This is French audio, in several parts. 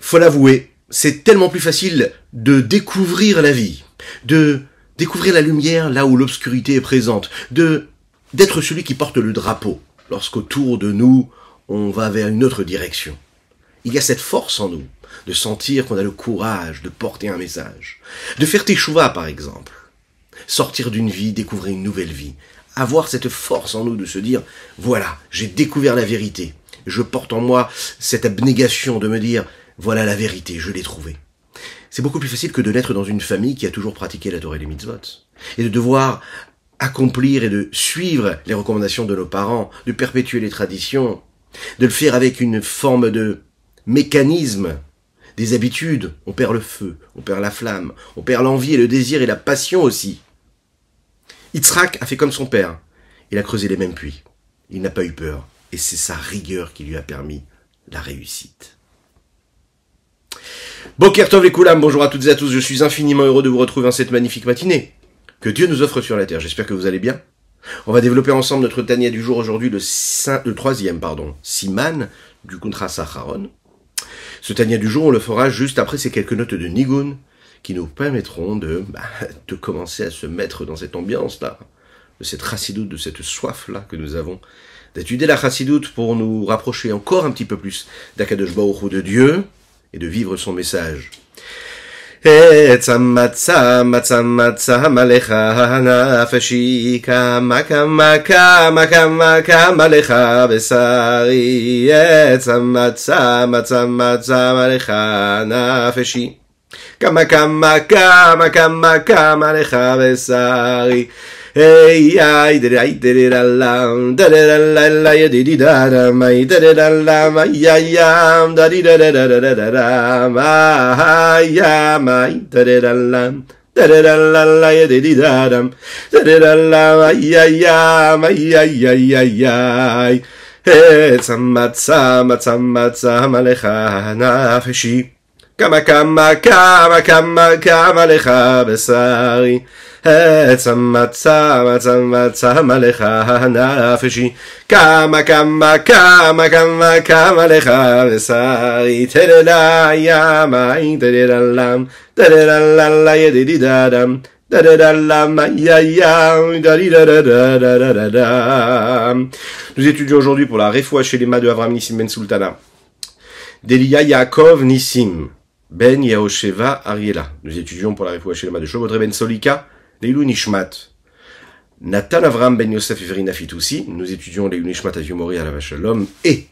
faut l'avouer, c'est tellement plus facile de découvrir la vie, de découvrir la lumière là où l'obscurité est présente, d'être celui qui porte le drapeau lorsqu'autour de nous, on va vers une autre direction. Il y a cette force en nous de sentir qu'on a le courage de porter un message, de faire teshuva par exemple, sortir d'une vie, découvrir une nouvelle vie, avoir cette force en nous de se dire, voilà, j'ai découvert la vérité, je porte en moi cette abnégation de me dire, voilà la vérité, je l'ai trouvée. C'est beaucoup plus facile que de naître dans une famille qui a toujours pratiqué la Torah et les mitzvot, et de devoir accomplir et de suivre les recommandations de nos parents, de perpétuer les traditions, de le faire avec une forme de mécanisme, des habitudes. On perd le feu, on perd la flamme, on perd l'envie et le désir et la passion aussi. Yitzhak a fait comme son père. Il a creusé les mêmes puits. Il n'a pas eu peur. Et c'est sa rigueur qui lui a permis la réussite. Boker Tov les Koulam, bonjour à toutes et à tous. Je suis infiniment heureux de vous retrouver en cette magnifique matinée que Dieu nous offre sur la terre. J'espère que vous allez bien. On va développer ensemble notre Tania du jour aujourd'hui, le troisième, Siman du Kuntra Sacharon. Ce Tania du jour, on le fera juste après ces quelques notes de Nigun qui nous permettront de commencer à se mettre dans cette ambiance-là, de cette chassidoute, de cette soif-là que nous avons, d'étudier la chassidoute pour nous rapprocher encore un petit peu plus d'Akadosh Baruch Hu, de Dieu, et de vivre son message. Matzah alecha nafshi kama kama kama kama kama alecha besari matzah alecha nafshi kama kama kama kama kama alecha besari hey ay de la la ya di da mai da mai ya da di da ma ya mai da la ya di da ya ya hey matzah alecha nafshi kama kama kama kama kama alecha besari matzah alecha nafshi kama kama kama kama kama alecha besari terela ya mai terela la ya di dadam Nous étudions aujourd'hui pour la Refoua Shelema de Avram Nissim Ben Sultana, d'Elia Yaakov Nissim Ben Yaosheva Ariela. Nous étudions pour la Refoua Shelema de Shobotre Ben Solika, Leilou Nishmat Nathan Avram Ben Yosef Everina Fitoussi. Nous étudions Leilou Nishmat Aviomori Alav Shalom, et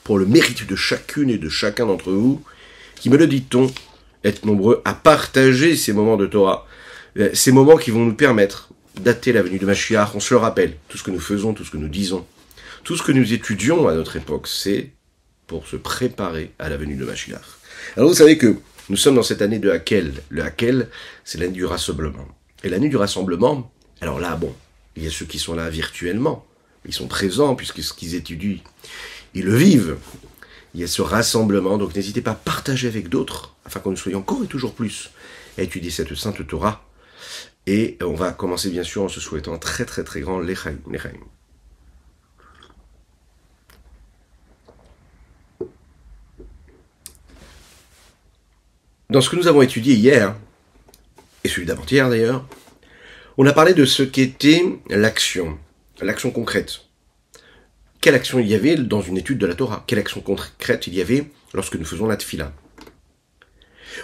pour le mérite de chacune et de chacun d'entre vous, qui, me le dit-on, êtes nombreux à partager ces moments de Torah, ces moments qui vont nous permettre dater la venue de Mashiach. On se le rappelle, tout ce que nous faisons, tout ce que nous disons, tout ce que nous étudions à notre époque, c'est pour se préparer à la venue de Mashiach. Alors vous savez que nous sommes dans cette année de Hakel. Le Hakel, c'est l'année du rassemblement. Et l'année du rassemblement, alors là, bon, il y a ceux qui sont là virtuellement, ils sont présents puisque ce qu'ils étudient, ils le vivent. Il y a ce rassemblement, donc n'hésitez pas à partager avec d'autres, afin que nous soyons encore et toujours plus à étudier cette sainte Torah. Et on va commencer bien sûr en se souhaitant un très très très grand Lechaim. Dans ce que nous avons étudié hier, et celui d'avant-hier d'ailleurs, on a parlé de ce qu'était l'action concrète. Quelle action il y avait dans une étude de la Torah? Quelle action concrète il y avait lorsque nous faisons la tefila?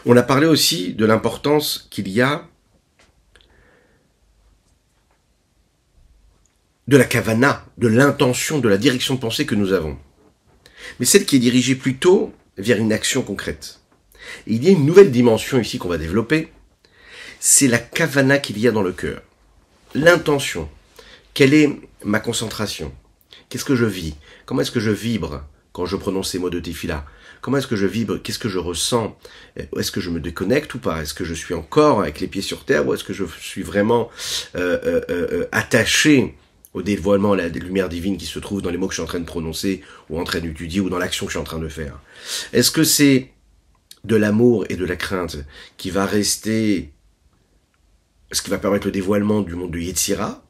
On a parlé aussi de l'importance qu'il y a de la kavana, de l'intention, de la direction de pensée que nous avons. Mais celle qui est dirigée plutôt vers une action concrète. Et il y a une nouvelle dimension ici qu'on va développer, c'est la kavana qu'il y a dans le cœur. L'intention. Quelle est ma concentration? Qu'est-ce que je vis? Comment est-ce que je vibre quand je prononce ces mots de tefila? Comment est-ce que je vibre? Qu'est-ce que je ressens? Est-ce que je me déconnecte ou pas? Est-ce que je suis encore avec les pieds sur terre ou est-ce que je suis vraiment attaché au dévoilement, à la lumière divine qui se trouve dans les mots que je suis en train de prononcer ou en train d'étudier ou dans l'action que je suis en train de faire? Est-ce que c'est de l'amour et de la crainte qui va rester, ce qui va permettre le dévoilement du monde de Yetzira,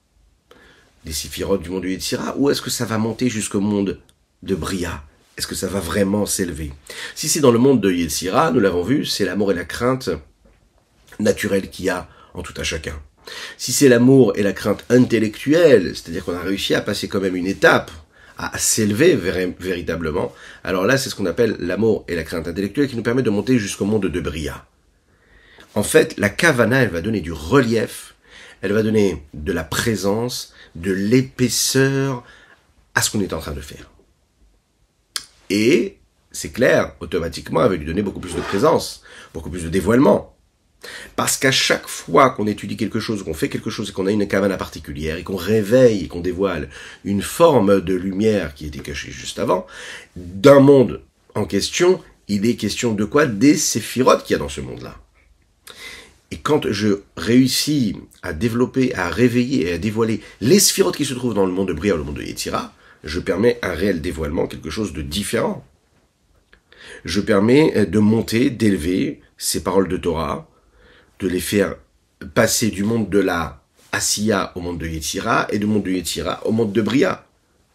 des séphirotes du monde de Yetzira, ou est-ce que ça va monter jusqu'au monde de Bria, est-ce que ça va vraiment s'élever? Si c'est dans le monde de Yetzira, nous l'avons vu, c'est l'amour et la crainte naturelle qu'il y a en tout un chacun. Si c'est l'amour et la crainte intellectuelle, c'est-à-dire qu'on a réussi à passer quand même une étape, à s'élever véritablement, alors là c'est ce qu'on appelle l'amour et la crainte intellectuelle qui nous permet de monter jusqu'au monde de Bria. En fait, la Kavana, elle va donner du relief, elle va donner de la présence, de l'épaisseur à ce qu'on est en train de faire. Et, c'est clair, automatiquement, elle va lui donner beaucoup plus de présence, beaucoup plus de dévoilement. Parce qu'à chaque fois qu'on étudie quelque chose, qu'on fait quelque chose et qu'on a une kavana particulière et qu'on réveille et qu'on dévoile une forme de lumière qui était cachée juste avant, d'un monde en question, il est question de quoi? Des séphirotes qu'il y a dans ce monde-là. Et quand je réussis à développer, à réveiller et à dévoiler les sphirotes qui se trouvent dans le monde de Bria ou le monde de Yetzira, je permets un réel dévoilement, quelque chose de différent. Je permets de monter, d'élever ces paroles de Torah, de les faire passer du monde de la Asiya au monde de Yetzira, et du monde de Yetzira au monde de Bria.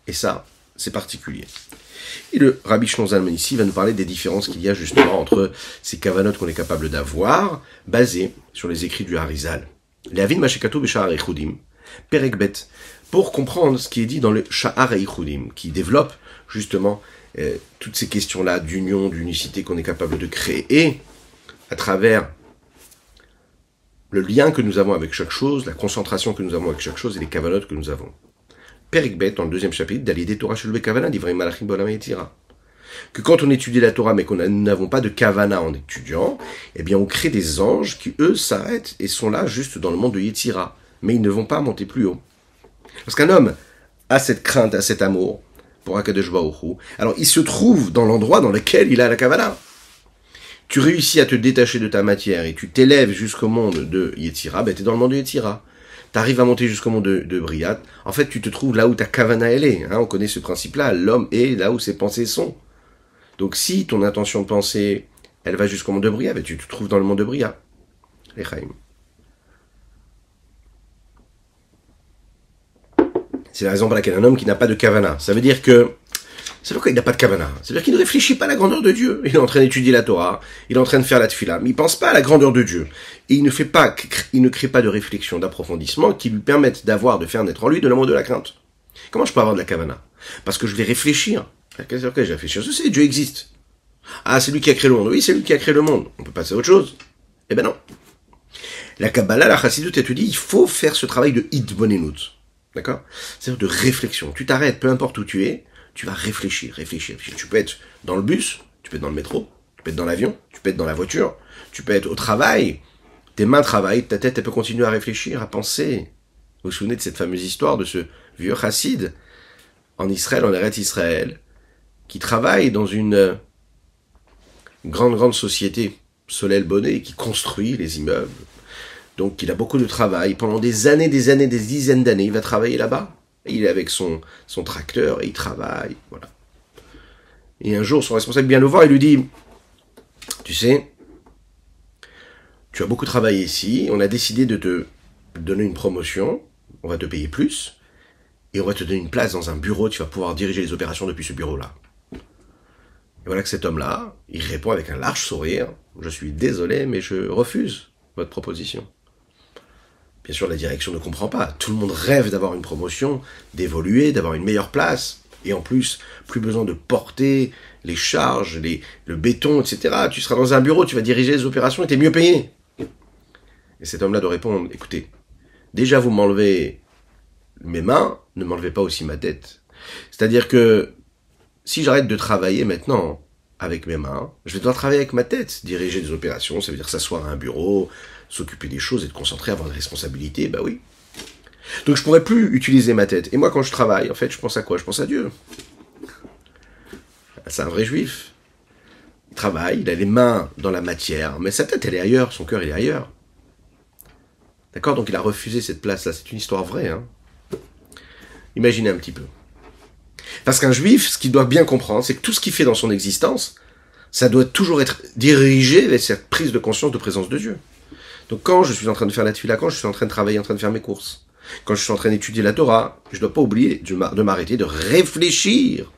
Et ça, c'est particulier. Et le Rabbi Shlon Zalman ici va nous parler des différences qu'il y a justement entre ces kavanotes qu'on est capable d'avoir, basées sur les écrits du Harizal. Lehavin Mashekato B'Sha'ar Eichudim, Perek Bet, pour comprendre ce qui est dit dans le Sha'ar Eichudim, qui développe justement toutes ces questions-là d'union, d'unicité qu'on est capable de créer, et à travers le lien que nous avons avec chaque chose, la concentration que nous avons avec chaque chose et les kavanotes que nous avons. Perek Bet, dans le deuxième chapitre, d'Alidé Torah Shelbe Kavana, d'Ivrahim Malachim Bolam Yetzira. Que quand on étudie la Torah, mais nous n'avons pas de kavana en étudiant, eh bien on crée des anges qui, eux, s'arrêtent et sont là juste dans le monde de Yetzira. Mais ils ne vont pas monter plus haut. Parce qu'un homme a cette crainte, a cet amour pour Akadosh Baruch Hu, alors il se trouve dans l'endroit dans lequel il a la kavana. Tu réussis à te détacher de ta matière et tu t'élèves jusqu'au monde de Yetzira, ben tu es dans le monde de Yetzira. Tu arrives à monter jusqu'au monde de Briat. En fait, tu te trouves là où ta kavana elle est. Hein, on connaît ce principe-là. L'homme est là où ses pensées sont. Donc si ton intention de penser, elle va jusqu'au monde de Briat, ben tu te trouves dans le monde de Briat. Lechaim. C'est la raison pour laquelle un homme qui n'a pas de kavana, ça veut dire que c'est pourquoi il n'a pas de kavana. C'est-à-dire qu'il ne réfléchit pas à la grandeur de Dieu. Il est en train d'étudier la Torah, il est en train de faire la tefila, mais il ne pense pas à la grandeur de Dieu. Et il ne crée pas de réflexion, d'approfondissement qui lui permettent de faire naître en lui de l'amour de la crainte. Comment je peux avoir de la kavana? Parce que je vais réfléchir. Qu'est-ce que je vais réfléchir? Je sais, Dieu existe. Ah, c'est lui qui a créé le monde. Oui, c'est lui qui a créé le monde. On peut passer à autre chose. Eh ben non. La Kabbalah, la Chassidut, elle te dit, il faut faire ce travail de hitbonenut. D'accord? C'est-à-dire de réflexion. Tu t'arrêtes, peu importe où tu es, tu vas réfléchir. Tu peux être dans le bus, tu peux être dans le métro, tu peux être dans l'avion, tu peux être dans la voiture, tu peux être au travail. Tes mains travaillent, ta tête, elle peut continuer à réfléchir, à penser. Vous vous souvenez de cette fameuse histoire de ce vieux chassid en Israël, en Eretz Israël, qui travaille dans une grande société, Solel Bonnet, qui construit les immeubles. Donc il a beaucoup de travail. Pendant des années, des dizaines d'années, il va travailler là-bas. Il est avec son tracteur et il travaille. Voilà. Et un jour, son responsable vient le voir et lui dit, tu sais, tu as beaucoup travaillé ici, on a décidé de te donner une promotion, on va te payer plus, et on va te donner une place dans un bureau, tu vas pouvoir diriger les opérations depuis ce bureau-là. Et voilà que cet homme-là, il répond avec un large sourire, je suis désolé, mais je refuse votre proposition. Bien sûr, la direction ne comprend pas. Tout le monde rêve d'avoir une promotion, d'évoluer, d'avoir une meilleure place. Et en plus besoin de porter les charges, le béton, etc. Tu seras dans un bureau, tu vas diriger les opérations et t'es mieux payé. Et cet homme-là doit répondre, écoutez, déjà vous m'enlevez mes mains, ne m'enlevez pas aussi ma tête. C'est-à-dire que si j'arrête de travailler maintenant avec mes mains, je vais devoir travailler avec ma tête. Diriger des opérations, ça veut dire s'asseoir à un bureau, s'occuper des choses, être concentré, avoir des responsabilités, bah oui. Donc je pourrais plus utiliser ma tête. Et moi quand je travaille, en fait, je pense à quoi? Je pense à Dieu. C'est un vrai juif. Il travaille, il a les mains dans la matière, mais sa tête elle est ailleurs, son cœur il est ailleurs. D'accord? Donc il a refusé cette place-là. C'est une histoire vraie, hein. Imaginez un petit peu. Parce qu'un juif, ce qu'il doit bien comprendre, c'est que tout ce qu'il fait dans son existence, ça doit toujours être dirigé vers cette prise de conscience de présence de Dieu. Donc quand je suis en train de faire la tefila, quand je suis en train de travailler, en train de faire mes courses, quand je suis en train d'étudier la Torah, je ne dois pas oublier de m'arrêter, de réfléchir.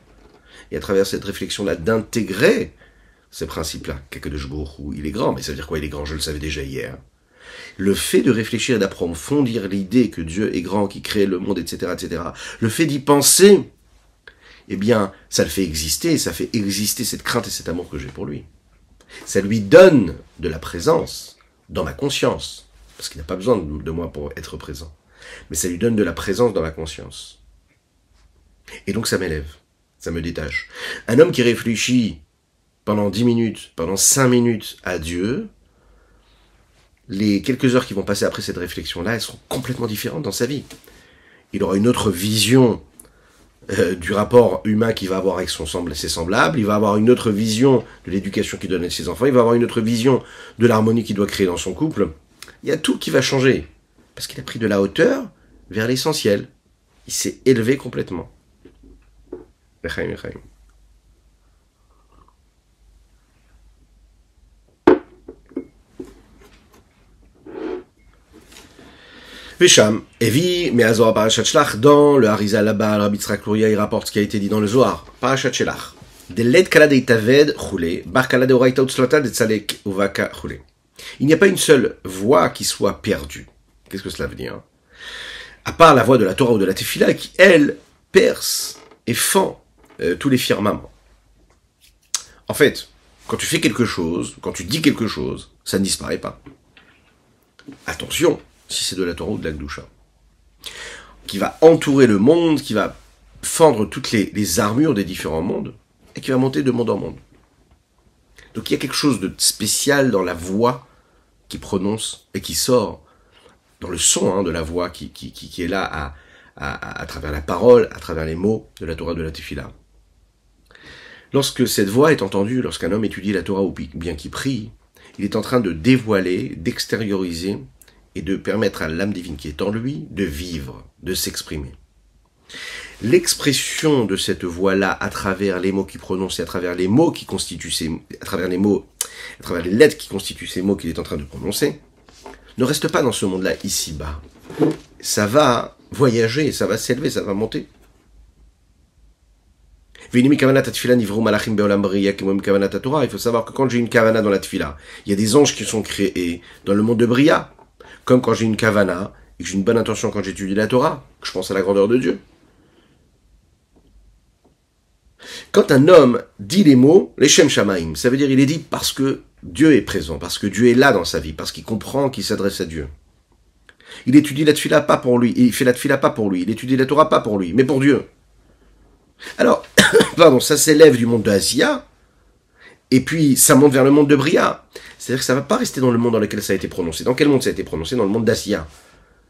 et à travers cette réflexion-là d'intégrer ces principes-là. Qu'Akadosh Baruch Hu, il est grand, mais ça veut dire quoi il est grand? Je le savais déjà hier. Le fait de réfléchir et d'approfondir l'idée que Dieu est grand, qui crée le monde, etc., etc., le fait d'y penser, eh bien, ça le fait exister, ça fait exister cette crainte et cet amour que j'ai pour lui. Ça lui donne de la présence dans ma conscience, parce qu'il n'a pas besoin de moi pour être présent, mais ça lui donne de la présence dans ma conscience. Et donc ça m'élève, ça me détache. Un homme qui réfléchit pendant 10 minutes, pendant 5 minutes à Dieu, les quelques heures qui vont passer après cette réflexion-là, elles seront complètement différentes dans sa vie. Il aura une autre vision du rapport humain qu'il va avoir avec ses semblables, il va avoir une autre vision de l'éducation qu'il donne à ses enfants, il va avoir une autre vision de l'harmonie qu'il doit créer dans son couple. Il y a tout qui va changer, parce qu'il a pris de la hauteur vers l'essentiel. Il s'est élevé complètement. Lechaim, lechaim. Vesham, Evi, mais Azor Parashat Shlach, dans le Harizal là-bas, Rabbi Yitzhak Luria, il rapporte ce qui a été dit dans le Zohar. Parashat Shlach. De led kala de itaved choulé, bar kala de oraita utzlota de tzalek uvaka choulé. Il n'y a pas une seule voix qui soit perdue. Qu'est-ce que cela veut dire? À part la voix de la Torah ou de la Tefila, qui, elle, perce et fend tous les firmaments. En fait, quand tu fais quelque chose, quand tu dis quelque chose, ça ne disparaît pas. Attention, si c'est de la Torah ou de la Gdusha, qui va entourer le monde, qui va fendre toutes les armures des différents mondes, et qui va monter de monde en monde. Donc il y a quelque chose de spécial dans la voix qui prononce et qui sort, dans le son de la voix qui est là à travers la parole, à travers les mots de la Torah de la Tefila. Lorsque cette voix est entendue, lorsqu'un homme étudie la Torah ou bien qu'il prie, il est en train de dévoiler, d'extérioriser et de permettre à l'âme divine qui est en lui de vivre, de s'exprimer. L'expression de cette voix-là à travers les mots qu'il prononce et à travers les mots qui constituent à travers les lettres qui constituent ces mots qu'il est en train de prononcer, ne reste pas dans ce monde-là ici-bas. Ça va voyager, ça va s'élever, ça va monter. Il faut savoir que quand j'ai une kavana dans la tefila, il y a des anges qui sont créés dans le monde de Bria. Comme quand j'ai une kavana, et que j'ai une bonne intention quand j'étudie la Torah, que je pense à la grandeur de Dieu. Quand un homme dit les mots, les Shem Shamaim, ça veut dire il est dit parce que Dieu est présent, parce que Dieu est là dans sa vie, parce qu'il comprend qu'il s'adresse à Dieu. Il étudie la tefila pas pour lui, il fait la tefila pas pour lui, il étudie la Torah pas pour lui, mais pour Dieu. Alors, pardon, ça s'élève du monde de Asia, et puis ça monte vers le monde de Bria. C'est-à-dire que ça ne va pas rester dans le monde dans lequel ça a été prononcé. Dans quel monde ça a été prononcé? Dans le monde d'Asia.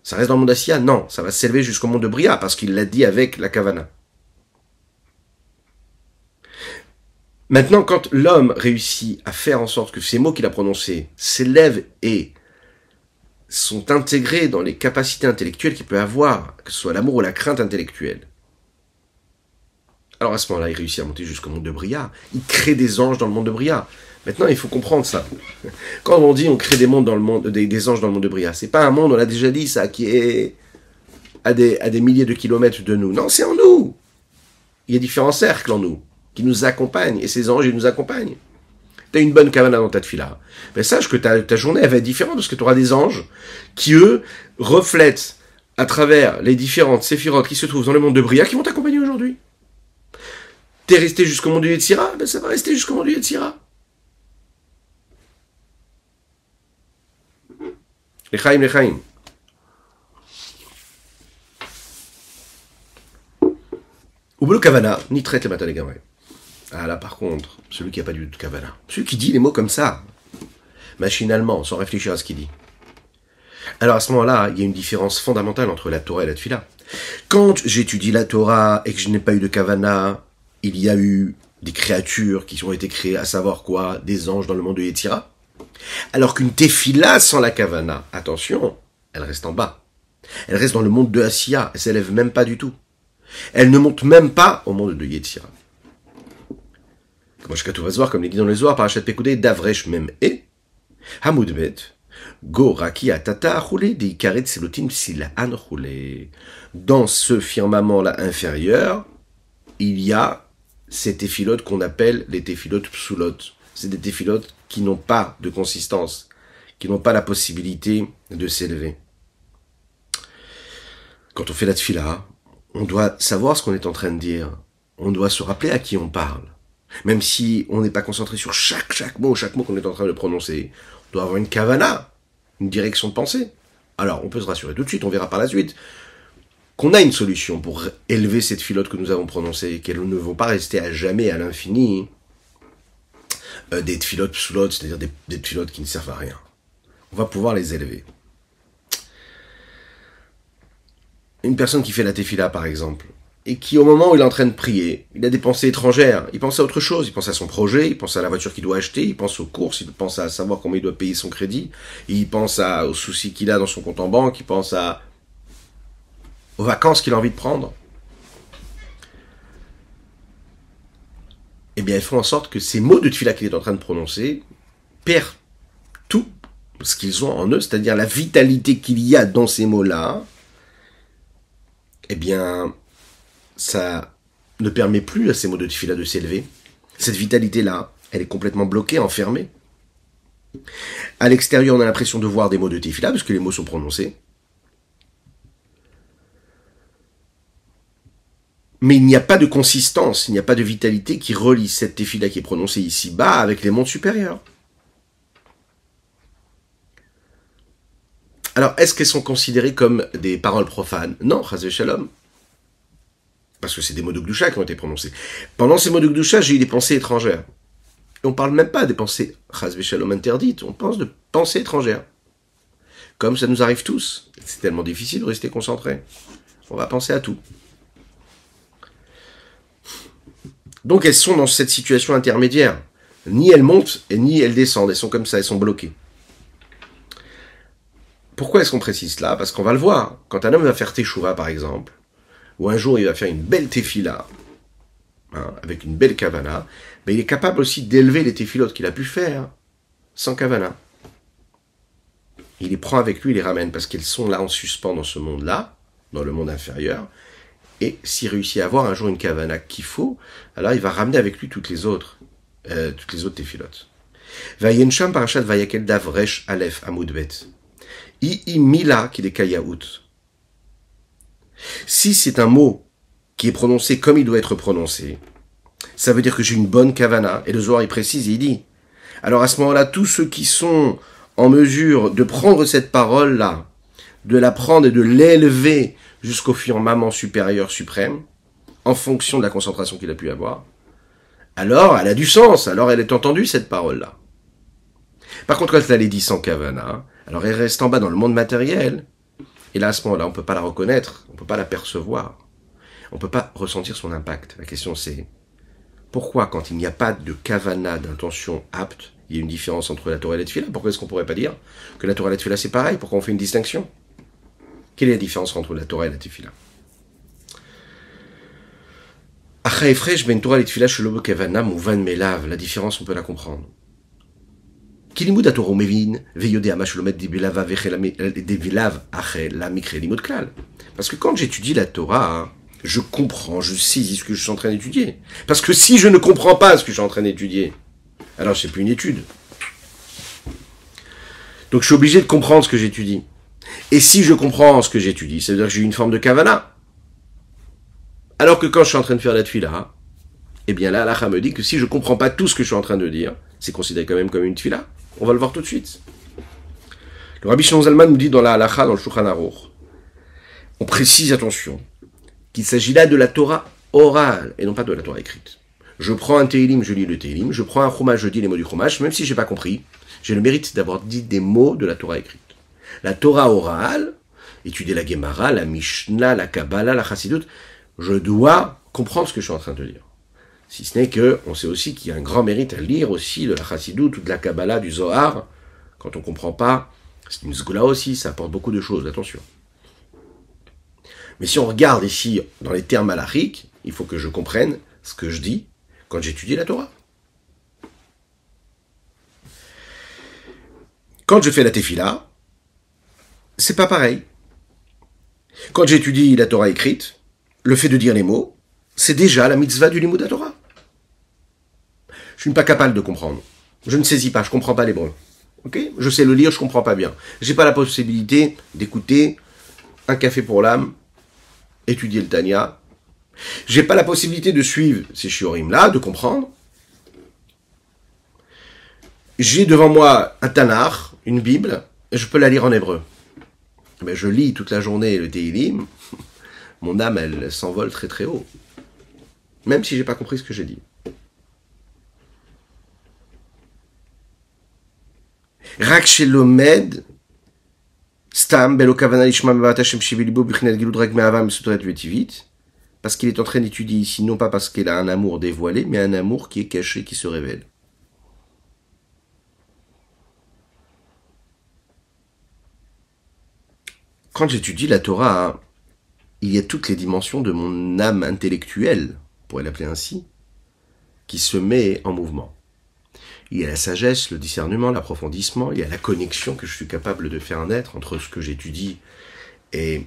Ça reste dans le monde d'Asia? Non, ça va s'élever jusqu'au monde de Bria, parce qu'il l'a dit avec la Kavana. Maintenant, quand l'homme réussit à faire en sorte que ces mots qu'il a prononcés s'élèvent et sont intégrés dans les capacités intellectuelles qu'il peut avoir, que ce soit l'amour ou la crainte intellectuelle, alors à ce moment-là, il réussit à monter jusqu'au monde de Bria. Il crée des anges dans le monde de Bria. Maintenant, il faut comprendre ça. Quand on dit on crée des mondes dans le monde, des anges dans le monde de Bria, c'est pas un monde, on l'a déjà dit ça, qui est à des milliers de kilomètres de nous. Non, c'est en nous. Il y a différents cercles en nous qui nous accompagnent, et ces anges, ils nous accompagnent. Tu as une bonne kavana dans ta tefila. Ben, sache que ta journée, elle va être différente, parce que tu auras des anges qui, eux, reflètent à travers les différentes séphirotes qui se trouvent dans le monde de Bria, qui vont t'accompagner aujourd'hui. T'es resté jusqu'au monde du Yetzira, ben ça va rester jusqu'au monde du Yetzira. Lechaim, lechaim. Oublo kavana, ni traite le matin les gamins. Ah là par contre, celui qui n'a pas du tout kavana, celui qui dit les mots comme ça, machinalement, sans réfléchir à ce qu'il dit. Alors à ce moment-là, il y a une différence fondamentale entre la Torah et la Tefila. Quand j'étudie la Torah et que je n'ai pas eu de kavana, il y a eu des créatures qui ont été créées, à savoir quoi? Des anges dans le monde de Yetzira. Alors qu'une tefila sans la kavana, attention, elle reste en bas. Elle reste dans le monde de Asiya, elle s'élève même pas du tout. Elle ne monte même pas au monde de Yetzira. Comme je va se voir, comme les dit dans les Zohar, Parashat Pekudei, Davresh mem e, Hamoudbet, Go raki atata roulé, des karet selotim silaan roulé. Dans ce firmament-là inférieur, il y a ces téphilotes qu'on appelle les téphilotes psulotes. C'est des téphilotes qui n'ont pas de consistance, qui n'ont pas la possibilité de s'élever. Quand on fait la tfila, on doit savoir ce qu'on est en train de dire. On doit se rappeler à qui on parle. Même si on n'est pas concentré sur chaque mot qu'on est en train de prononcer. On doit avoir une kavana, une direction de pensée. Alors, on peut se rassurer tout de suite, on verra par la suite, qu'on a une solution pour élever cette filote que nous avons prononcée, qu'elles ne vont pas rester à jamais, à l'infini, des tfilotes psulotes, c'est-à-dire des tfilotes qui ne servent à rien. On va pouvoir les élever. Une personne qui fait la tefila, par exemple, et qui, au moment où il est en train de prier, il a des pensées étrangères, il pense à autre chose, il pense à son projet, il pense à la voiture qu'il doit acheter, il pense aux courses, il pense à savoir comment il doit payer son crédit, il pense aux soucis qu'il a dans son compte en banque, il pense aux vacances qu'il a envie de prendre. Eh bien, ils font en sorte que ces mots de tefila qu'il est en train de prononcer perdent tout ce qu'ils ont en eux, c'est-à-dire la vitalité qu'il y a dans ces mots-là. Eh bien, ça ne permet plus à ces mots de tefila de s'élever. Cette vitalité-là, elle est complètement bloquée, enfermée. À l'extérieur, on a l'impression de voir des mots de tefila, parce que les mots sont prononcés. Mais il n'y a pas de consistance, il n'y a pas de vitalité qui relie cette tefila qui est prononcée ici-bas avec les mondes supérieurs. Alors, est-ce qu'elles sont considérées comme des paroles profanes? Non, chas v'shalom. Parce que c'est des mots de Gdusha qui ont été prononcés. Pendant ces mots de Gdusha, j'ai eu des pensées étrangères. Et on ne parle même pas des pensées chas v'shalom interdites, on pense de pensées étrangères. Comme ça nous arrive tous. C'est tellement difficile de rester concentré. On va penser à tout. Donc elles sont dans cette situation intermédiaire. Ni elles montent, et ni elles descendent. Elles sont comme ça, elles sont bloquées. Pourquoi est-ce qu'on précise cela? Parce qu'on va le voir. Quand un homme va faire teshuva, par exemple, ou un jour il va faire une belle tefila, avec une belle kavana, mais il est capable aussi d'élever les tefilotes qu'il a pu faire sans kavana. Il les prend avec lui, il les ramène, parce qu'elles sont là en suspens dans ce monde-là, dans le monde inférieur, et s'il réussit à avoir un jour une kavana qu'il faut, alors il va ramener avec lui toutes les autres tefilotes. Vayensham parashat vayakel dav resh alef amudbet. I mila qui kayaout. Si c'est un mot qui est prononcé comme il doit être prononcé, ça veut dire que j'ai une bonne kavana, et le Zohar il précise, il dit. Alors à ce moment-là, tous ceux qui sont en mesure de prendre cette parole-là, de la prendre et de l'élever jusqu'au firmament supérieur suprême, en fonction de la concentration qu'il a pu avoir, alors elle a du sens, alors elle est entendue cette parole-là. Par contre, quand elle est dit sans kavana, alors elle reste en bas dans le monde matériel, et là à ce moment-là, on ne peut pas la reconnaître, on ne peut pas la percevoir, on ne peut pas ressentir son impact. La question c'est, pourquoi quand il n'y a pas de kavana, d'intention apte, il y a une différence entre la Torah et la Tefila? Pourquoi est-ce qu'on ne pourrait pas dire que la Torah et la Tefila c'est pareil? Pourquoi on fait une distinction? Quelle est la différence entre la Torah et la Tefila? La différence, on peut la comprendre. Parce que quand j'étudie la Torah, je comprends, je saisis ce que je suis en train d'étudier. Parce que si je ne comprends pas ce que je suis en train d'étudier, alors c'est plus une étude. Donc je suis obligé de comprendre ce que j'étudie. Et si je comprends ce que j'étudie, ça veut dire que j'ai une forme de kavana. Alors que quand je suis en train de faire la tefila, eh bien là, l'Alacha me dit que si je ne comprends pas tout ce que je suis en train de dire, c'est considéré quand même comme une tefila. On va le voir tout de suite. Le Rabbi Shimon Zalman nous dit dans la Halacha, dans le Shulchan Aruch, on précise, attention, qu'il s'agit là de la Torah orale et non pas de la Torah écrite. Je prends un Tehillim, je lis le Tehillim, je prends un Chumash, je dis les mots du Chumash, même si je n'ai pas compris, j'ai le mérite d'avoir dit des mots de la Torah écrite. La Torah orale, étudier la Gemara, la Mishnah, la Kabbalah, la Chassidut, je dois comprendre ce que je suis en train de dire. Si ce n'est que, on sait aussi qu'il y a un grand mérite à lire aussi de la Chassidut ou de la Kabbalah, du Zohar. Quand on ne comprend pas, c'est une Zgoula aussi, ça apporte beaucoup de choses, attention. Mais si on regarde ici, dans les termes halachiques, il faut que je comprenne ce que je dis quand j'étudie la Torah. Quand je fais la tefila, c'est pas pareil. Quand j'étudie la Torah écrite, le fait de dire les mots, c'est déjà la mitzvah du limud de la Torah. Je suis pas capable de comprendre. Je ne saisis pas, je comprends pas l'hébreu. Ok? Je sais le lire, je comprends pas bien. J'ai pas la possibilité d'écouter un café pour l'âme, étudier le Tanya. J'ai pas la possibilité de suivre ces shiurim-là, de comprendre. J'ai devant moi un Tanakh, une Bible, et je peux la lire en hébreu. Mais je lis toute la journée le Tehillim, mon âme, elle s'envole très très haut. Même si j'ai pas compris ce que j'ai dit. Rak shelomed, stam, belo kavana lishma mevat Hashem shivilibo bichnei gilud rak me'ava mesutret vetivit, parce qu'il est en train d'étudier ici, non pas parce qu'il a un amour dévoilé, mais un amour qui est caché, qui se révèle. Quand j'étudie la Torah, il y a toutes les dimensions de mon âme intellectuelle, on pourrait l'appeler ainsi, qui se met en mouvement. Il y a la sagesse, le discernement, l'approfondissement, il y a la connexion que je suis capable de faire naître entre ce que j'étudie et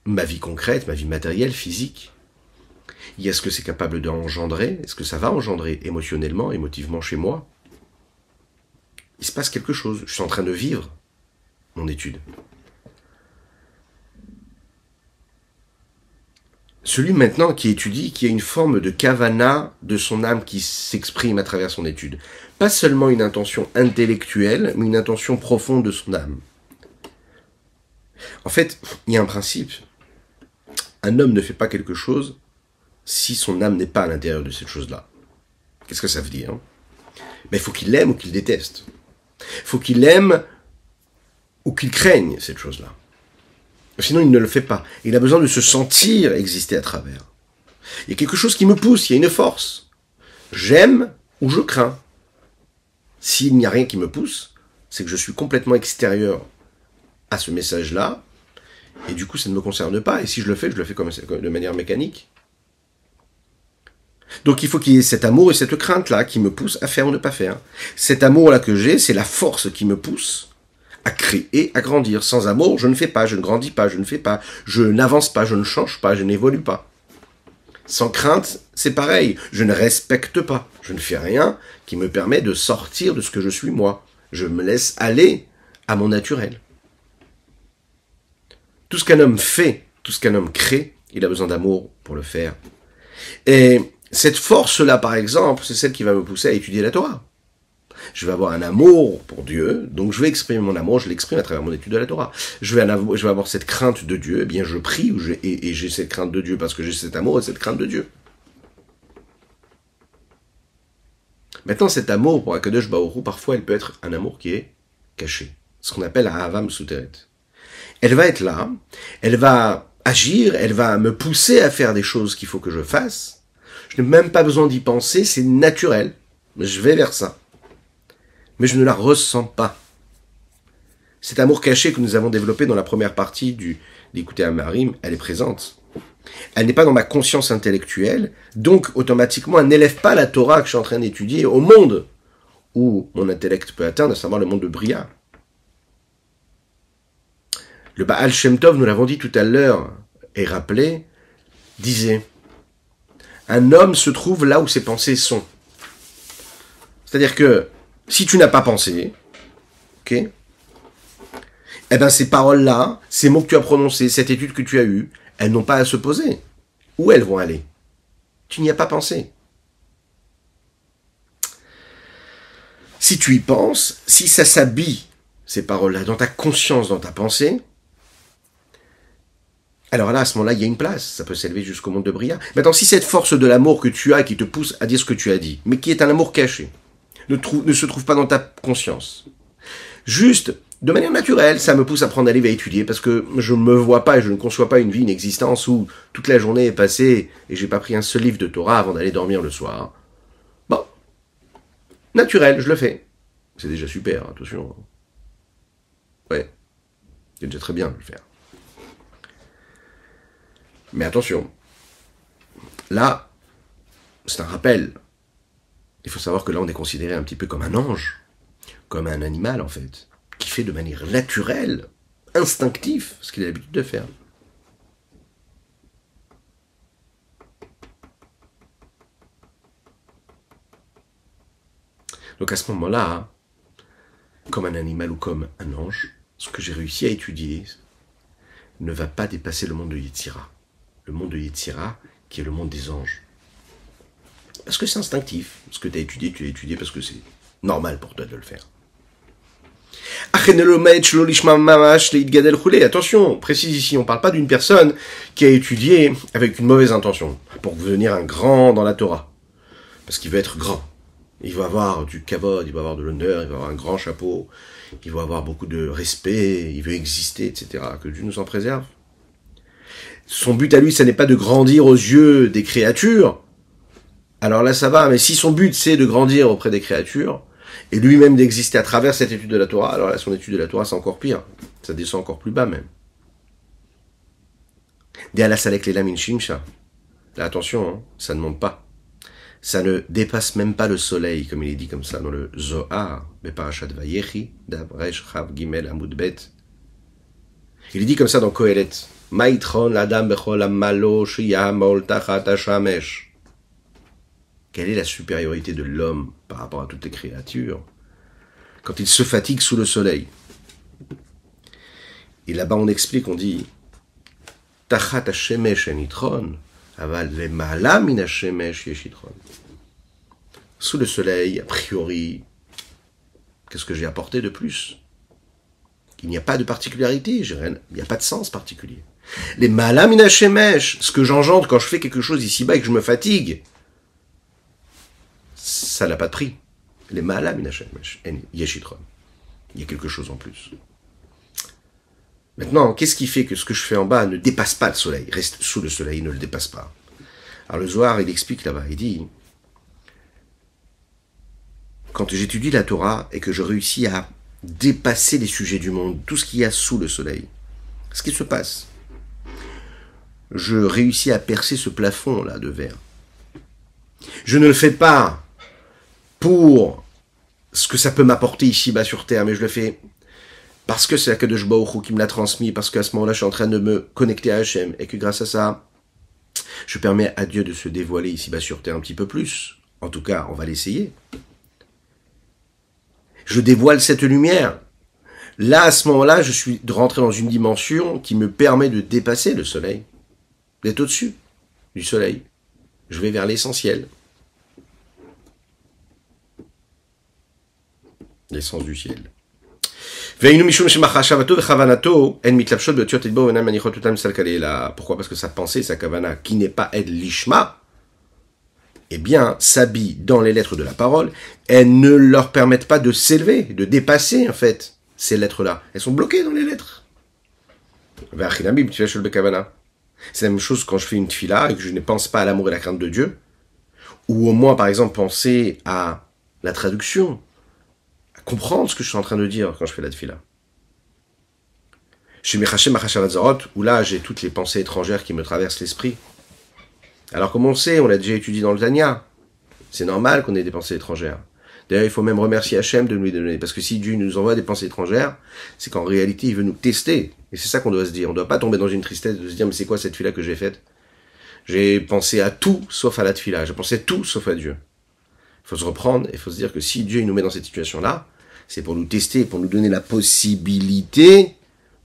ma vie concrète, ma vie matérielle, physique. Il y a ce que c'est capable d'engendrer, est-ce que ça va engendrer émotionnellement, émotivement chez moi. Il se passe quelque chose, je suis en train de vivre mon étude. Celui maintenant qui étudie, qui a une forme de kavana de son âme qui s'exprime à travers son étude. Pas seulement une intention intellectuelle, mais une intention profonde de son âme. En fait, il y a un principe. Un homme ne fait pas quelque chose si son âme n'est pas à l'intérieur de cette chose-là. Qu'est-ce que ça veut dire? Il faut qu'il l'aime ou qu'il déteste. Il faut qu'il aime ou qu'il craigne cette chose-là. Sinon, il ne le fait pas. Il a besoin de se sentir exister à travers. Il y a quelque chose qui me pousse, il y a une force. J'aime ou je crains. S'il n'y a rien qui me pousse, c'est que je suis complètement extérieur à ce message-là, et du coup, ça ne me concerne pas. Et si je le fais comme de manière mécanique. Donc, il faut qu'il y ait cet amour et cette crainte-là qui me pousse à faire ou ne pas faire. Cet amour-là que j'ai, c'est la force qui me pousse à créer, à grandir. Sans amour, je ne fais pas, je ne grandis pas, je ne fais pas, je n'avance pas, je ne change pas, je n'évolue pas. Sans crainte, c'est pareil, je ne respecte pas, je ne fais rien qui me permet de sortir de ce que je suis moi. Je me laisse aller à mon naturel. Tout ce qu'un homme fait, tout ce qu'un homme crée, il a besoin d'amour pour le faire. Et cette force-là, par exemple, c'est celle qui va me pousser à étudier la Torah. Je vais avoir un amour pour Dieu, donc je vais exprimer mon amour, je l'exprime à travers mon étude de la Torah. Je vais avoir cette crainte de Dieu, eh bien je prie et j'ai cette crainte de Dieu parce que j'ai cet amour et cette crainte de Dieu. Maintenant, cet amour pour Akadosh Baruch Hu, parfois, elle peut être un amour qui est caché, ce qu'on appelle Ahava Mesuteret. Elle va être là, elle va agir, elle va me pousser à faire des choses qu'il faut que je fasse. Je n'ai même pas besoin d'y penser, c'est naturel. Je vais vers ça. Mais je ne la ressens pas. Cet amour caché que nous avons développé dans la première partie d'Écouter Amarim, elle est présente. Elle n'est pas dans ma conscience intellectuelle, donc automatiquement elle n'élève pas la Torah que je suis en train d'étudier au monde où mon intellect peut atteindre, à savoir le monde de Bria. Le Baal Shem Tov, nous l'avons dit tout à l'heure et rappelé, disait « Un homme se trouve là où ses pensées sont. » C'est-à-dire que si tu n'as pas pensé, ok, eh bien ces paroles-là, ces mots que tu as prononcés, cette étude que tu as eue, elles n'ont pas à se poser. Où elles vont aller? Tu n'y as pas pensé. Si tu y penses, si ça s'habille, ces paroles-là, dans ta conscience, dans ta pensée, alors là, à ce moment-là, il y a une place. Ça peut s'élever jusqu'au monde de Bria. Maintenant, si cette force de l'amour que tu as, qui te pousse à dire ce que tu as dit, mais qui est un amour caché, ne se trouve pas dans ta conscience, juste, de manière naturelle, ça me pousse à prendre un livre à étudier, parce que je ne me vois pas et je ne conçois pas une vie, une existence où toute la journée est passée et j'ai pas pris un seul livre de Torah avant d'aller dormir le soir. Bon, naturel, je le fais. C'est déjà super, attention. Ouais, c'est déjà très bien de le faire. Mais attention, là, c'est un rappel. Il faut savoir que là, on est considéré un petit peu comme un ange, comme un animal en fait, qui fait de manière naturelle, instinctive, ce qu'il a l'habitude de faire. Donc à ce moment-là, hein, comme un animal ou comme un ange, ce que j'ai réussi à étudier ne va pas dépasser le monde de Yetzira. Le monde de Yetzira, qui est le monde des anges. Parce que c'est instinctif. Ce que tu as étudié parce que c'est normal pour toi de le faire. Attention, précise ici, on ne parle pas d'une personne qui a étudié avec une mauvaise intention, pour devenir un grand dans la Torah. Parce qu'il veut être grand. Il va avoir du kavod, il va avoir de l'honneur, il va avoir un grand chapeau, il va avoir beaucoup de respect, il veut exister, etc. Que Dieu nous en préserve. Son but à lui, ça n'est pas de grandir aux yeux des créatures. Alors là, ça va, mais si son but, c'est de grandir auprès des créatures, et lui-même d'exister à travers cette étude de la Torah, alors là, son étude de la Torah, c'est encore pire. Ça descend encore plus bas, même. Là, attention, hein, ça ne monte pas. Ça ne dépasse même pas le soleil, comme il est dit comme ça dans le Zohar, Beparashat Vayechi, Davresh Chav Gimel Amud Bet. Il est dit comme ça dans Kohelet, Maitron l'Adam Bechol Amalo Shiyamol Tachat Hashamesh. Quelle est la supériorité de l'homme par rapport à toutes les créatures quand il se fatigue sous le soleil? Et là-bas on explique, on dit Tachat Hashemesh Enitron, Aval Lemala Min Hashemesh Yeshitron. Sous le soleil, a priori, qu'est-ce que j'ai apporté de plus? Il n'y a pas de particularité, il n'y a pas de sens particulier. Les Mala Min Hashemesh, ce que j'engendre quand je fais quelque chose ici-bas et que je me fatigue, ça n'a pas de prix. Les Mala Min Hashemesh Yeshitron. Il y a quelque chose en plus. Maintenant, qu'est-ce qui fait que ce que je fais en bas ne dépasse pas le soleil, reste sous le soleil, ne le dépasse pas? Alors le Zohar, il explique là-bas, il dit, quand j'étudie la Torah et que je réussis à dépasser les sujets du monde, tout ce qu'il y a sous le soleil, ce qui se passe, je réussis à percer ce plafond-là de verre. Je ne le fais pas pour ce que ça peut m'apporter ici-bas sur Terre, mais je le fais parce que c'est Akadosh Baruch Hu qui me l'a transmis, parce qu'à ce moment-là, je suis en train de me connecter à Hachem, et que grâce à ça, je permets à Dieu de se dévoiler ici-bas sur Terre un petit peu plus. En tout cas, on va l'essayer. Je dévoile cette lumière. Là, à ce moment-là, je suis rentré dans une dimension qui me permet de dépasser le soleil, d'être au-dessus du soleil. Je vais vers l'essentiel. L'essence du ciel. Pourquoi? Parce que sa pensée, sa kavana, qui n'est pas Ed Lishma, eh bien, s'habille dans les lettres de la parole, elles ne leur permettent pas de s'élever, de dépasser, en fait, ces lettres-là. Elles sont bloquées dans les lettres. C'est la même chose quand je fais une tfila et que je ne pense pas à l'amour et la crainte de Dieu, ou au moins, par exemple, penser à la traduction, à comprendre ce que je suis en train de dire quand je fais la tfila. Chez Mechachem Machashavadzarot, où là, j'ai toutes les pensées étrangères qui me traversent l'esprit. Alors, comme on le sait, on l'a déjà étudié dans le Tanya, c'est normal qu'on ait des pensées étrangères. D'ailleurs, il faut même remercier Hachem de nous les donner, parce que si Dieu nous envoie des pensées étrangères, c'est qu'en réalité, il veut nous tester. Et c'est ça qu'on doit se dire. On ne doit pas tomber dans une tristesse de se dire, mais c'est quoi cette tfila que j'ai faite? J'ai pensé à tout sauf à la tfila. J'ai pensé à tout sauf à Dieu. Il faut se reprendre et il faut se dire que si Dieu il nous met dans cette situation-là, c'est pour nous tester, pour nous donner la possibilité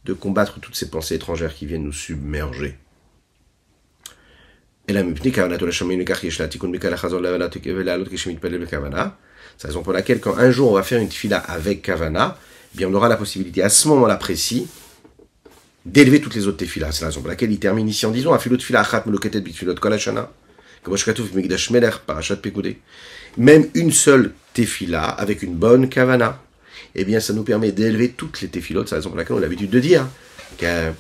de combattre toutes ces pensées étrangères qui viennent nous submerger. C'est la raison pour laquelle quand un jour on va faire une tfila avec kavana, eh bien on aura la possibilité à ce moment-là précis d'élever toutes les autres tefilas. C'est la raison pour laquelle il termine ici en disant afilo tfila achat meloketet bitfilot kol hashana, comme shkatouf mikdash melech parashat pekudei. Même une seule tefila avec une bonne kavana, eh bien ça nous permet d'élever toutes les tefilot. C'est la raison pour laquelle on a l'habitude de dire qu'à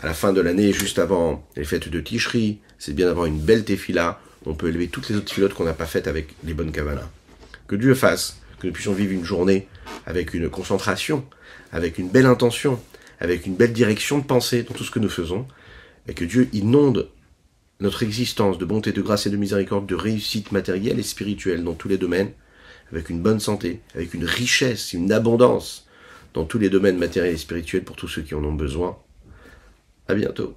la fin de l'année, juste avant les fêtes de Tishri, c'est bien d'avoir une belle tefila. On peut élever toutes les autres tefilotes qu'on n'a pas faites avec les bonnes kavanas. Que Dieu fasse que nous puissions vivre une journée avec une concentration, avec une belle intention, avec une belle direction de pensée dans tout ce que nous faisons, et que Dieu inonde notre existence de bonté, de grâce et de miséricorde, de réussite matérielle et spirituelle dans tous les domaines, avec une bonne santé, avec une richesse, une abondance dans tous les domaines matériels et spirituels pour tous ceux qui en ont besoin. À bientôt.